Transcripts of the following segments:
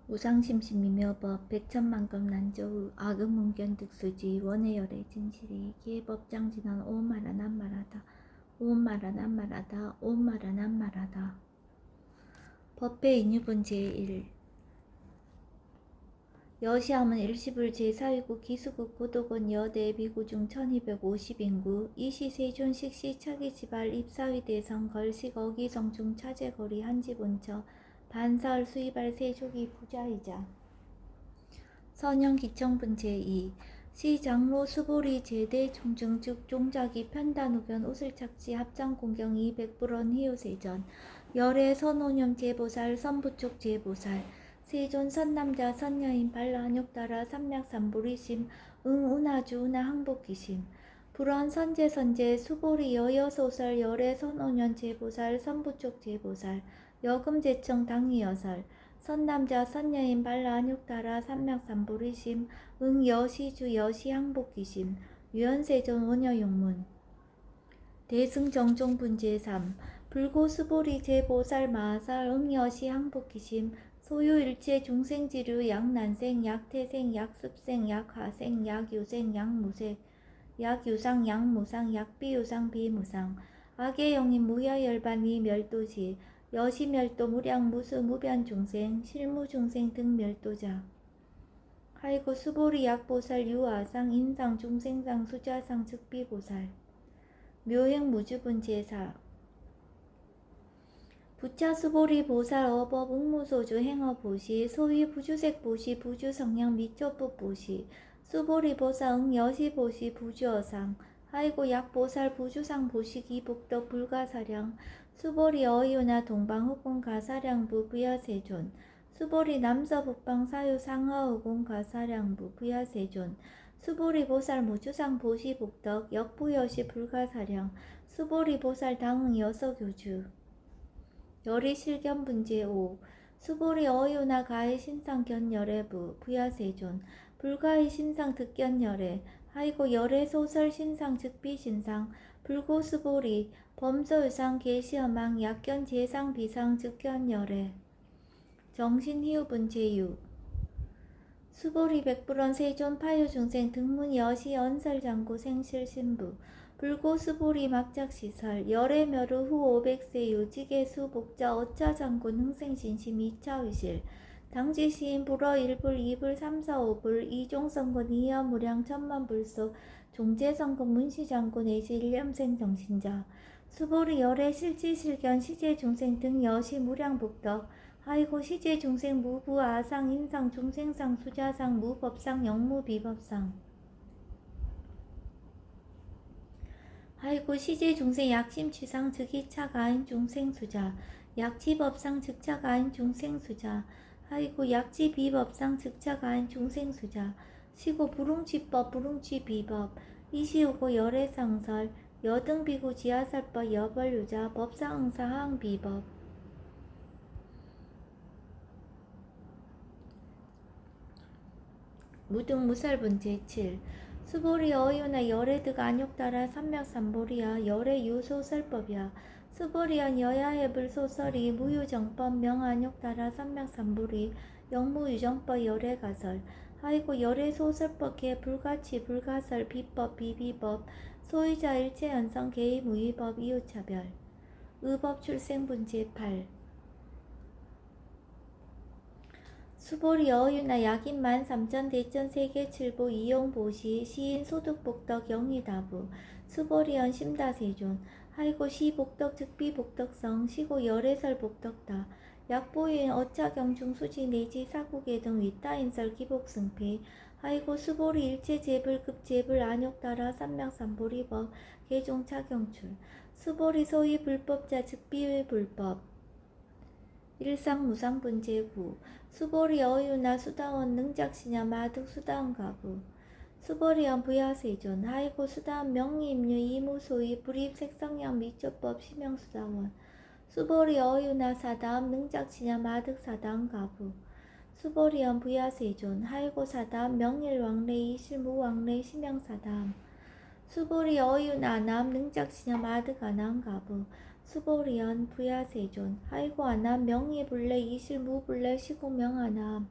우상심심이며 법 백천만급 난저우 악음문견득수지 원해열의 진실이 기회법장진한 오마라 난말하다 오마라 난말하다 오마라 난말하다. 법회 인유분 제1 여시함은 일시불 제4위국 기수국 고도건 여대 비구중 1250인구 이시 세존 식시 차기지발 입사위 대성 걸식 어기성중 차제거리 한지본처 반사을 수입할 세족이 부자이자 선영기청분 제2 시장로 수보리 제대 총증즉 종자기 편단우변 우슬착지 합장공경 200불원 희요세전 열애 선오념 제보살 선부촉 제보살 세존 선남자 선여인 발라한욕따라 삼맥삼보리심 응운하주 운하 항복기심 불원 선제선제 수보리 여여소설 열애 선오년 제보살 선부촉 제보살 여금제청 당이여설 선남자 선여인 발라한욕따라 삼맥삼보리심 응여시주 여시항복기심 유연세전 원여용문 대승정종분 제3 불고수보리 제보살 마하살 응여시 항복기심 소유일체 중생지류 약난생 약태생 약습생 약하생 약유생 약무생 약유상 약무상 약비유상 비무상 악의영인 무야열반 위멸도시 여시멸도 무량 무수 무변중생 실무중생 등 멸도자 하이고 수보리 약보살 유아상 인상 중생상 수자상 즉비보살 묘행무주분 제4 부차수보리 보살 어법 응무소주 행어보시 소위 부주색보시 부주성량 미초법보시 수보리 보사 응여시보시 부주어상 하이고 약보살 부주상 보시기 복덕 불가사량 수보리 어이유나 동방흑공 가사량부 부야세존 수보리 남서북방 사유 상하흑공 가사량부 부야세존 수보리 보살 무주상 보시 복덕 역부여시 불가사량 수보리 보살 당응 여서교주 열이실견분 제5 수보리 어유나 가히 신상 견열애부 부야세존 불가히 신상 득견열애 하이고 열애 소설 신상 즉비신상 불고수보리 범서유상 계시허망 약견 제상 비상 즉견열애 정신희우분 제6 수보리 백불원 세존 파유중생 등문 여시 언설장고 생실신부 불고수보리 막작시설 열애멸후 후 500세 요직의수 복자 어차장군 흥생신심 2차의실 당지시인 불어 1불 2불 3, 4, 5불 이종성군 이하무량 천만불소 종제성군 문시장군 애시 일념생 정신자 수보리 열애 실지실견 시제중생 등 여시 무량복덕 하이고 시제중생 무부 아상 인상 중생상 수자상 무법상 영무비법상 하이고 시제중생 약심취상 즉이차가인 중생수자 약지법상 즉차가인 중생수자 하이고 약지비법상 즉차가인 중생수자 시고 부릉취법 부릉취비법 이시우고 열애상설 여등비구 지하설법 여벌유자 법상응사 하응비법 무등무설분 제7 수보리 어유나 열애득 안욕따라 삼맥삼보리야 열애유소설법이야 수보리연 여야해불소설이 무유정법 명안욕따라 삼맥삼보리 영무유정법 열애가설 하이고 열애소설법 개 불가치 불가설 비법 비비법 소유자 일체연성 개의무위법 이유차별 의법 출생분 제8 수보리 어유나 약인만 삼천 대천 세계칠보 이용보시 시인 소득복덕 영의다부 수보리연 심다세존 하이고 시복덕 즉비복덕성 시고 열애설 복덕다 약보유인 어차경중 수지 내지 사국의 등 윗다인설 기복승패 하이고 수보리 일체제불 급제불 안욕따라 삼맥삼보리법 개종차경출 수보리 소위 불법자 즉비의 불법 일상무상분 제9 수보리 어유나 수다원 능작시냐 마득 수다원 가부 수보리연 부야세존 하이고 수다원 명의임류 이무소위 불입색성량 미초법 시명수다원 수보리 어유나 사다음 능작시냐 마득 사다원 가부 수보리연 부야세존 하이고 사다음 명일왕래 이실무왕래 시명사다음 수보리 어유나 남 능작시냐 마득 아나운 가부 수보리연 부야세존 하이고 아남 명의불래 이실무불래 시고명하남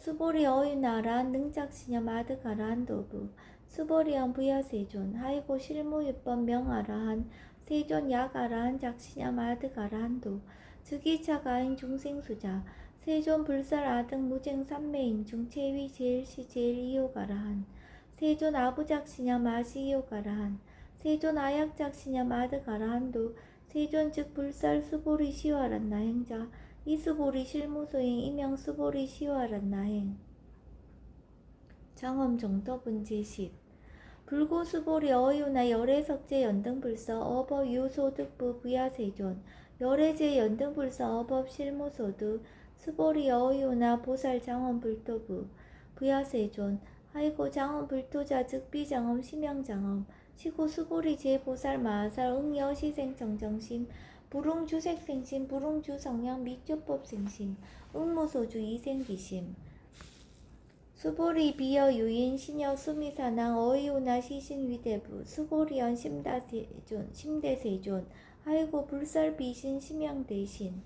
수보리 어유나란 능작시녀 마드가라한 도부 수보리언 부야세존 하이고 실무유법 명아라한 세존 약아라한 작시녀 마드가라한도 즉이차가인 중생수자 세존 불살 아등 무쟁 삼매인 중 체위 제일시 제일이요가라한 세존 아부작시녀 마시이요가라한 세존 아약작시녀 마드가라한도 세존 즉 불살 수보리 시와란나 행자 이수보리 실무소행 이명 수보리 시와란 나행 장엄 정토분 제10 불고 수보리 어유나 열애석제 연등불서 어법 유소득부 부야세존 열애제 연등불서 어법 실무소득 수보리 어유나 보살 장엄 불토부 부야세존 하이고 장엄 불토자 즉비 장엄 심양 장엄 시고 수보리 제 보살 마살 응여시생 정정심 불웅주색생심 불웅주성향 미조법생심 응무소주 이생기심 수보리 비여 유인 신여 수미사낭 어이오나 시신위대부 수보리언 심다세존 심대세존 하이고 불설 비신 심양대신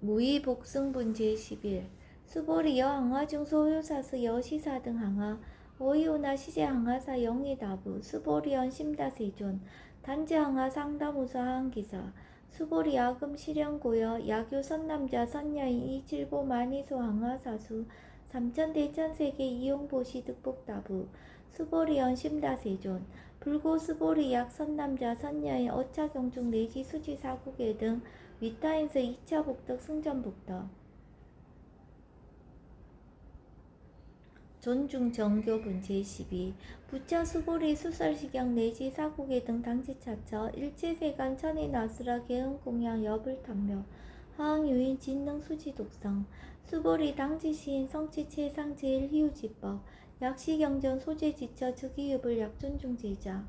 무의복승분 제11 수보리 여항화중 소유사수 여시사등 항화 어이오나 시제항화사 영의다부 수보리언 심다세존 단지항화 상담우사 항기사 수보리 야금 실현고여 야교 선남자 선여인 이칠보 만이소 항화사수 삼천대천세계 이용보시 득복다부 수보리언 심다세존 불고 수보리 약 선남자 선여인 어차경중 내지 수지 사국계 등 위타임서 2차 복덕 승전복덕 존중 정교분 제12 부처 수보리 수설식경 내지 사국계 등 당지차처 일체세간 천인아수라 개흥공양 여불탐묘 하항유인 진능 수지독성 수보리 당지시인 성치체상 제일희우지법 약시경전 소재지처 즉이유불 약존중제자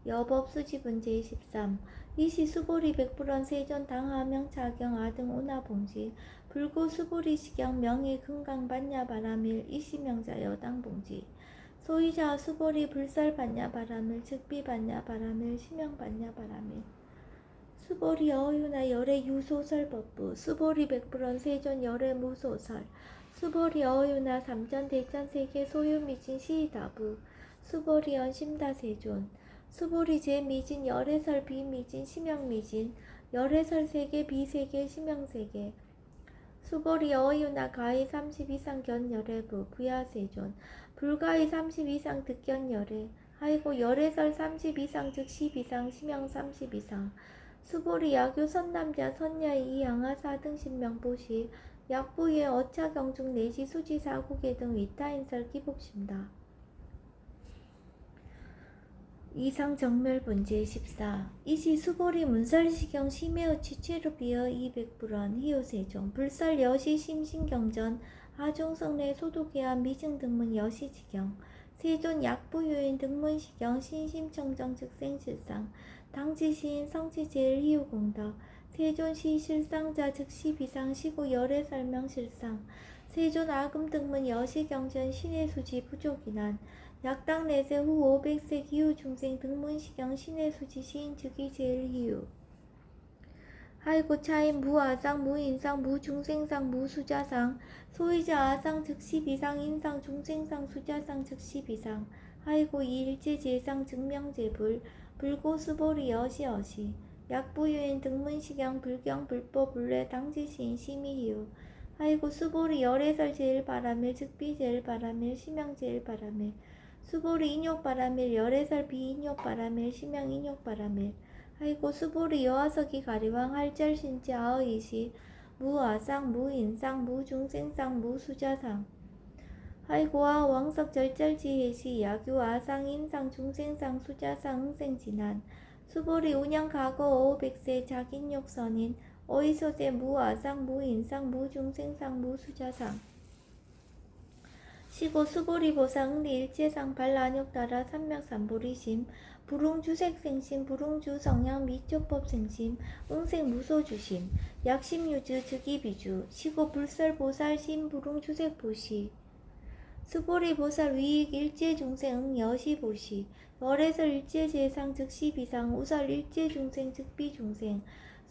여법수지분 제13 이시 수보리 백불원 세존 당하명차경 아등 오나봉지 불고 수보리 시경 명의 금강 반야바라밀 이시명자 여당봉지 소이자 수보리 불살 반야바라밀 즉비 반야바라밀 시명 반야바라밀 수보리 어유나 열애 유소설법부 수보리 백불원 세존 열애 무소설 수보리 어유나 삼전 대천세계 소유미진 시이다부 수보리언 심다세존 수보리 제미진 열애설 비미진 심양미진 열애설 세계 비세계 심양세계 수보리 어유나 가히 30 이상 견열애부 부야세존 불가히 30 이상 득견열애 하이고 열애설 30 이상 즉 10 이상 심양 30 이상 수보리 야교 선남자 선야의 이양하 4등 신명보시 약부의 어차경중 내지 수지사국계 등 위타인설 기복심다 이상 정멸분 제14 이시 수보리 문설시경 심해의 취체루비어 200불원 희요세종 불설 여시 심신경전 하종성내 소독해한 미증등문 여시지경 세존 약부유인 등문시경 신심청정 즉생실상 당지시인 성치제일 희우공덕 세존시 실상자 즉시 비상 시고 열애 설명실상 세존 아금등문 여시경전 신의수지 부족이난 약당 내세 후 500세 기후 중생 등문시경 신의수지 시인 즉이 제일 희유 하이고 차인 무아상 무인상 무중생상 무수자상 소이자 아상 즉시 비상 인상 중생상 수자상 즉시 비상 하이고 이일제 제상 증명제불 불고 수보리 여시여시 약부유인 등문시경 불경 불법 불례 당지시인 심의희유 하이고 수보리 열애설 제일바라밀 즉비 제일바라밀 심양 제일바라밀 수보리 인욕바라밀 열애설 비인욕바라밀 심양 인욕바라밀 하이고 수보리 여하석이 가리왕 할절신지 아의시 무아상 무인상 무중생상 무수자상 하이고아 왕석 절절지혜시 야규 아상 인상 중생상 수자상 응생진한 수보리 운영 과거 500세 자긴욕선인 어이소제 무아상 무인상 무중생상 무수자상 시고 수보리 보상 응리 일체상 발란욕따라 삼명삼보리심 불웅주색생심 불웅주성향 미초법생심 응생무소주심 약심유주 즉이비주 시고 불설보살심 불웅주색보시 수보리보살 위익 일제중생 응 여시보시 열애설 일제재상 즉시비상 우설 일제중생 즉비중생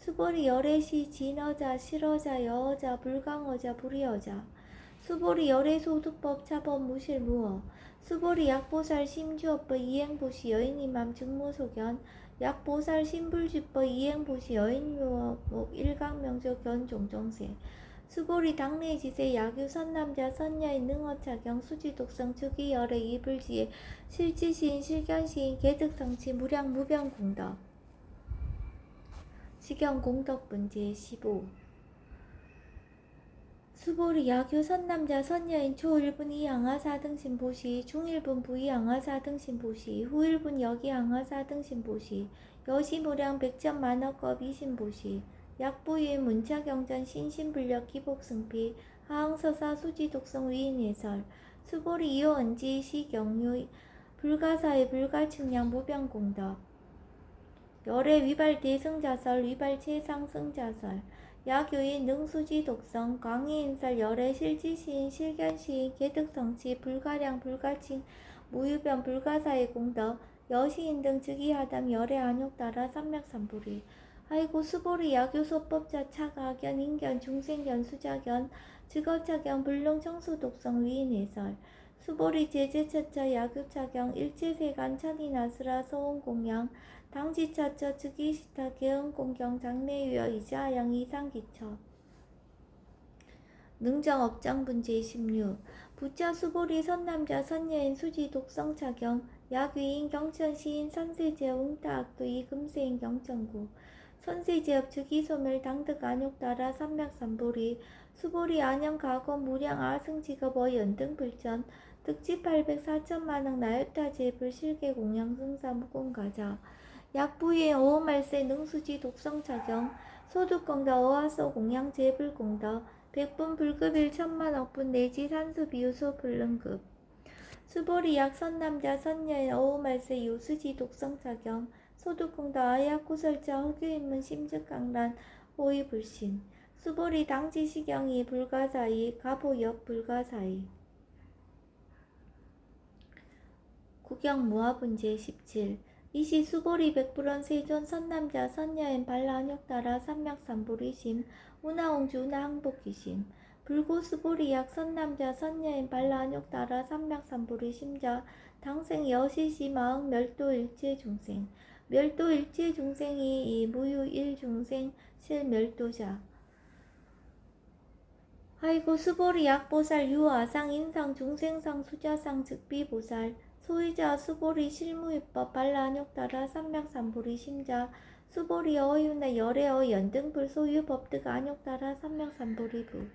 수보리 열애시 진어자 실어자 여어자 불강어자 불이어자 수보리 열애소득법 차법 무실무어 수보리 약보살 심주업법 이행보시 여인이맘 증무소견 약보살 신불주법 이행보시 여인묘목 일강명조 견종정세 수보리 당내지세 야규 선남자 선녀인 능어차경 수지독성 즉위열애 이불지에 실지시인 실견시인 개득성치 무량 무병공덕 시경공덕분 제15 수보리 야규 선남자 선녀인 초1분 이양하사 등신보시 중1분 부이양하사 등신보시 후1분 여기양하사 등신보시 여시무량 백전만억겁 이신보시 약부유의 문차경전 신신불력 기복승피 하항서사 수지독성 위인예설 수보리 이호언지 시경유 불가사의 불가측량 무병공덕 열애 위발 대승자설 위발 최상승자설 야교인 능수지 독성 광희인설 열애 실지시인 실견시인 개득성치 불가량 불가칭 무유변 불가사의 공덕 여시인 등 즉위하담 열애 안욕따라 삼맥삼불이 아이고 수보리 야교소법자 차가견 인견 중생견 수자견 직업차견 불능청수 독성 위인해설 수보리 제재차차 야교차경 일체세간 천이나스라 소원공양 당지차처 즉위시타 개응공경 장래유여 이자양 이상기처 능정업장분 제16 부차 수보리 선남자 선녀인 수지 독성차경 약위인 경천시인 선세제 웅타악도 이금세인 경천구 선세제업 즉위소멸 당득 안욕따라 삼맥삼보리 수보리 안영가검 무량 아승직업어 연등불전 득지 800 4천만억 나요타제불 실계공양승사 무공가자 약부의 어어말세 능수지 독성차경 소득공덕 어하서 공양제불공덕 백분 불급 1천만억분 내지 산수비유소 불능급 수보리 약선남자 선녀인 어어말세 요수지 독성차경 소득공덕 아약구설자 호교인문 심즉강란 호의불신 수보리 당지시경이 불가사의 가보역 불가사의 구경무화분 제17 이시 수보리 백불원 세존 선남자 선녀인 발라안욕따라 삼맥삼보리심 운하옹주 운하항복기심 불고 수보리 약 선남자 선녀인 발라안욕따라 삼맥삼보리심자 당생 여시시 마응 멸도 일체중생 멸도 일체중생이 이 무유 일중생 실멸도자 아이고 수보리 약보살 유아상 인상 중생상 수자상 즉비보살 소위자 수보리 실무위법 발라안욕따라 삼맥삼보리 심자 수보리 어유나 열애어 연등불 소유법득 안욕따라 삼맥삼보리부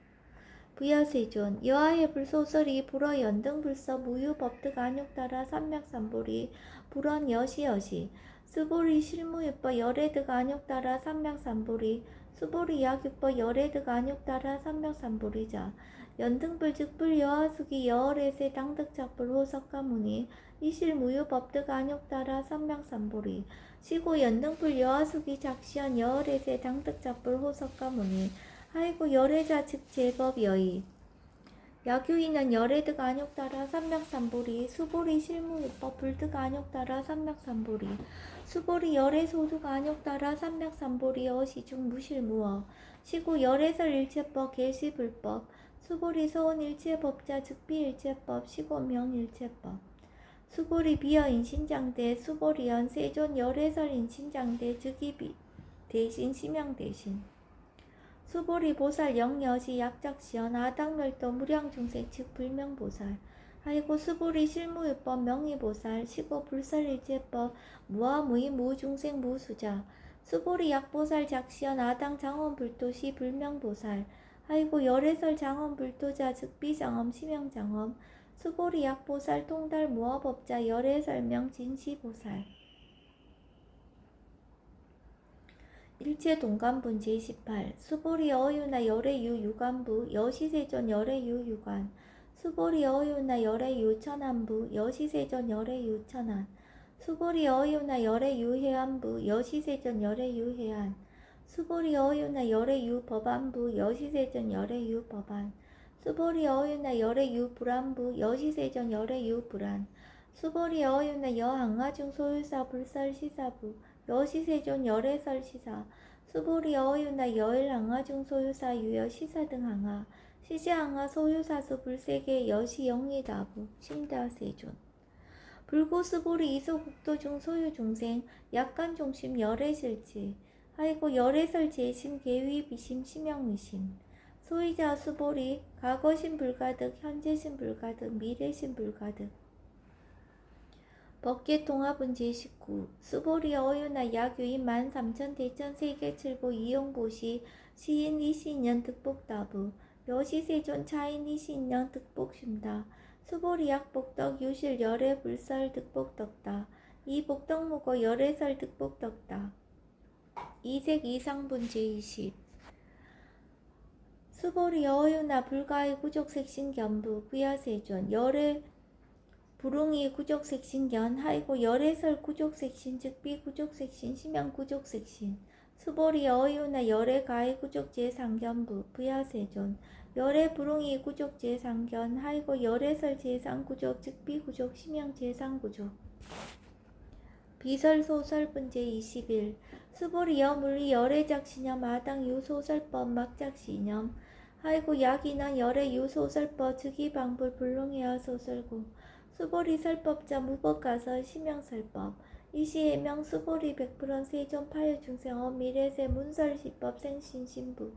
부야세존 여하의 불소설이 불어 연등불서 무유법득 안욕따라 삼맥삼보리 불원 여시여시 수보리 실무위법 열애득 안욕따라 삼맥삼보리 수보리 약유법 열애득 안욕따라 삼맥삼보리자 연등불 즉불 여하수기 여월에세 당득작불 호석가무니 이실무유법득 안욕따라 삼맥삼보리 시고 연등불 여하수기 작시연 여월에세 당득작불 호석가무니 아이고 열애자 즉 제법 여의 야규인은 열애득 안욕따라 삼맥삼보리 수보리 실무유법 불득 안욕따라 삼맥삼보리 수보리 열애소득 안욕따라 삼맥삼보리 어시중 무실무어 시고 열애설 일체법 계시불법 수보리 서원 일체법자 즉비일체법 시고명 일체법 수보리 비어 인신장대 수보리연 세존 열애설 인신장대 즉위비 대신 심양 대신 수보리 보살 영여시 약작시연 아당멸도 무량중생 즉 불명보살 아이고 수보리 실무유법 명의보살 시고 불설일체법 무아무이 무중생 무수자 수보리 약보살 작시연 아당 장엄불도시 불명보살 아이고 열애설 장엄불도자 즉비장엄 심양장엄 수보리 약보살 통달 무아법자 열애설명 진시보살 일체동관분 제18 수보리 어유나 열애유 유관부 여시세존 열애유 유관 수보리 어유나 열애유 천안부 여시세존 열애유 천안 수보리 어유나 열애유 해안부 여시세존 열애유 해안 수보리 어유나 열애유 법안부 여시세존 열애유 법안 수보리 어유나 열애유 불안부 여시세존 열애유 불안 수보리 어유나 여항아중 소유사 불설시사부 여시세존 열애설시사 수보리 어유나 여일 항하중 소유사 유여 시사 등 항하 시제 항하 소유사수 불세계 여시 영리다부 심다세존 불고수보리 이소국도 중 소유 중생 약간 중심 열애실지 아이고 열애설지의 심 계위 비심 심영미심 소이자 수보리 과거심 불가득 현재심 불가득 미래심 불가득 법계통합은 제19 수보리 어유나 약유인 13,000 대천 세계칠보 이용보시 시인 이신년 득복다부 여시세존 차인 이신년 득복심다 수보리 약복덕 유실 열애 불설 득복덕다 이복덕무고 열애설 득복덕다 이색 이상분 제20 수보리 어유나 불가의 구족색신 견부 구야세존 열애 불웅이 구족색신견 하이고 열애설 구족색신 즉비 구족색신 심양 구족색신 수보리 어유나 열애 가의 구족제 상견부 부야세존 열애 불웅이 구족 제상견 하이고 열애설 제상 구족 즉비 구족 심양 제상 구족 비설 소설 분제 21 수보리 여물리 열애작 신념 마당 유소설법 막작 신념 하이고 약인원 열애 유소설법 즉이 방불 불능해야 소설고 수보리 설법자 무법가설 심양설법 이시해명 수보리 100% 세존 파여중생어 미래세 문설시법 생신신부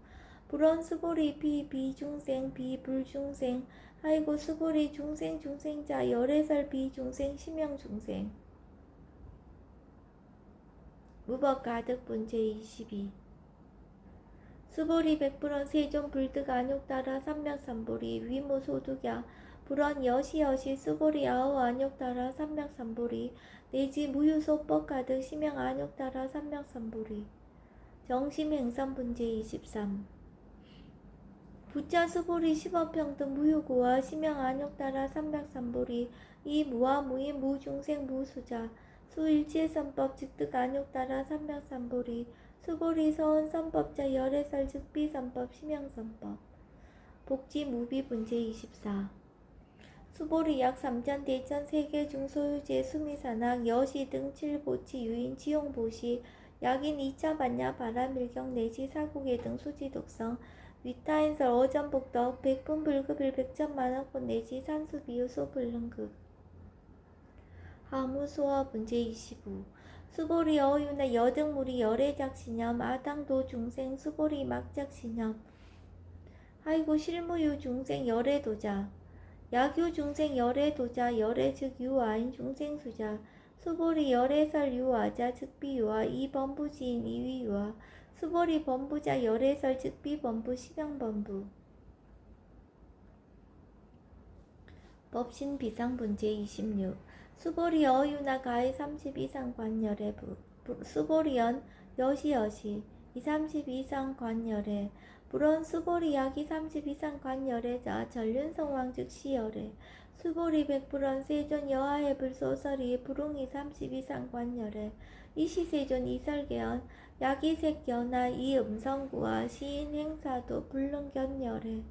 불원 수보리 비중생 비불중생 하이고 수보리 중생자 열애설 비중생 심양중생 무법가득 분제 22 수보리 100% 세존 불득 안욕따라 삼맥삼보리 위무소득야 불원 여시여시 수보리 아우 안욕따라 삼맥삼보리 내지 무유소법 가득 심양 안욕따라 삼맥삼보리 정심행선 분제 23 부자 수보리 십업평등 무유고와 심양 안욕따라 삼맥삼보리 이 무와 무인 무중생 무수자 수일체선법 즉득 안욕따라 삼맥삼보리 수보리 서원선법자 열애설 즉비선법 심양선법 복지 무비분제 24 수보리 약 3천 대천 세계 중소유제 수미산악 여시 등 7보치 유인 지용보시 약인 2차 반야 바람일경 내지 사국의 등 수지독성 위타인설 어전복덕 백분 불급일 백천만원권 내지 산수비유 소불능급 하무소화 분제 25 수보리 어유나 여등무리 열애작신념 아당도 중생 수보리 막작신념 하이고 실무유 중생 열애도자 약유 중생 열애도자 열애 즉 유아인 중생수자 수보리 열애설 유아자 즉비유아 이범부지인 이위유아 수보리 범부자 열애설 즉비범부 심양범부 법신 비상분제 26 수보리 어유나 가의 30 이상 관열애부 수보리연 여시여시 30 이상 관열애 불원 수보리 약이 30 이상 관열애자 전륜성왕 즉시열애 수보리 100불원 세존 여하의 불소설이 불웅이 30 이상 관열애 이시세존 이설계연 약이 색견나 이음성구와 시인 행사도 불능견열애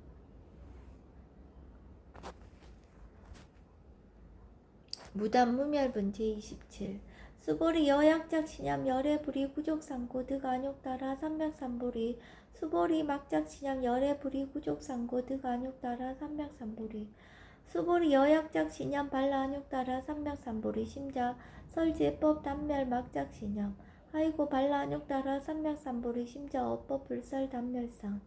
무단무멸분제 27 수보리 여약작 신념 열애불이 구족상고 득안욕따라 삼맥삼보리 수보리 막작 신념 열애불이 구족상고 득안욕따라 삼맥삼보리 수보리 여약작 신념 발라안욕따라 삼맥삼보리 심자 설제법 단멸 막작 신념 하이고 발라안욕따라 삼맥삼보리 심자 어법 불설 단멸상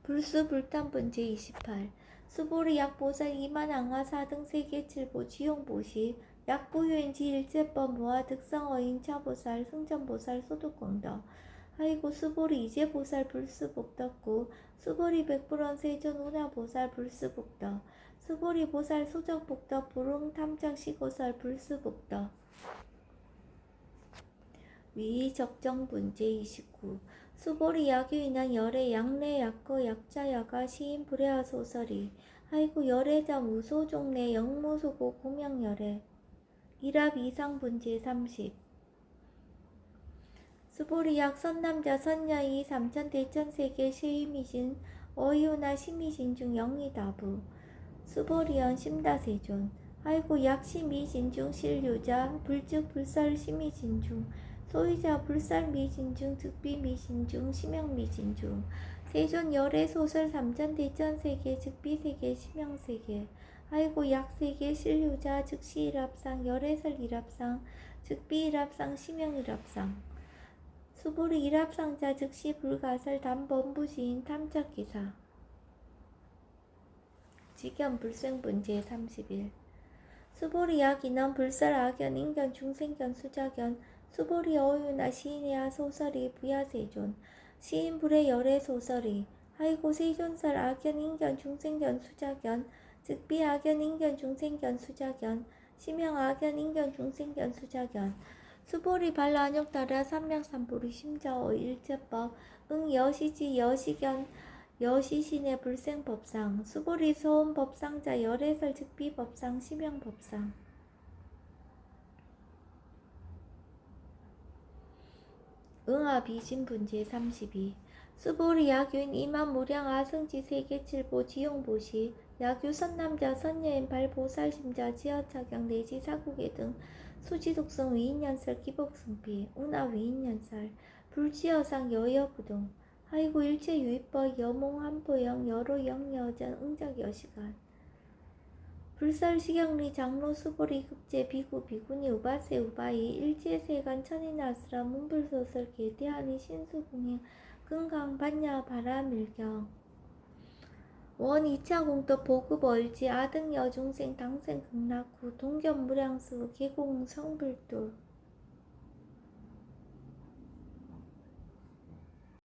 불수 불탄분제 28 수보리 약보살 이만항하 4등 세계칠보 지용보시 약보유인지 일제법 무아 득성어인 차보살 승전보살 소득공덕 하이고 수보리 이제보살 불수복덕구 수보리 백불원 세존 운하보살 불수복덕 수보리 보살 소적복덕 불웅 탐작시고살 불수복덕 위적정분제 29 수보리 약유인한 열애 약내 약거 약자 야가 시인 불애하 소설이 하이고 열애자 무소종내 영무소고 공양열애 일합 이상분제 30 수보리 약 선남자 선녀이 3천 대천세계 시임이신 어이우나 심이신 중 영리다부 수보리연 심다세존 하이고 약 심이신 중 실유자 불즉 불설 심이신 중 소유자 불살미진중 즉비미진중 심형미진중 세존 열애소설 삼전대전세계 즉비세계 심형세계 아이고 약세계 신류자 즉시일합상 열애설 일합상 즉비일합상 심형일합상 수불이 일합상자 즉시 불가설 담범부지인 탐착기사 직연불생분 제31 수보리 약인원 불설 악연 인견 중생견 수자견 수보리 어유나 시인이야 소설이 부야세존 시인불의 열애 소설이 아이고 세존설 악연 인견 중생견 수자견 즉비 악연 인견 중생견 수자견 심형 악연 인견 중생견 수자견 수보리 발라안욕 따라 삼명삼보리 심자어 일제법 응 여시지 여시견 여시신의 불생법상 수보리 소음법상자 열애설 즉비법상 심형법상 응아비신분 제32 수보리 야규인 이만무량 아승지 세계칠보 지용보시 야규 선남자 선여인 발보살심자 지어차경 내지 사국의 등 수지독성 위인연설 기복승비 운하 위인연설 불지어상 여여부동 아이고 일체 유입법 여몽 한포영 여로 영여전 응작 여시간 불설시경리 장로 수보리 급제 비구 비구니 우바세 우바이 일제세간 천인아스라 문불소설 개대하니 신수궁행 끈강 반야 바라밀경 원 2차 공덕 보급 얼지 아등 여중생 당생 극락후 동견무량수 계공 성불돌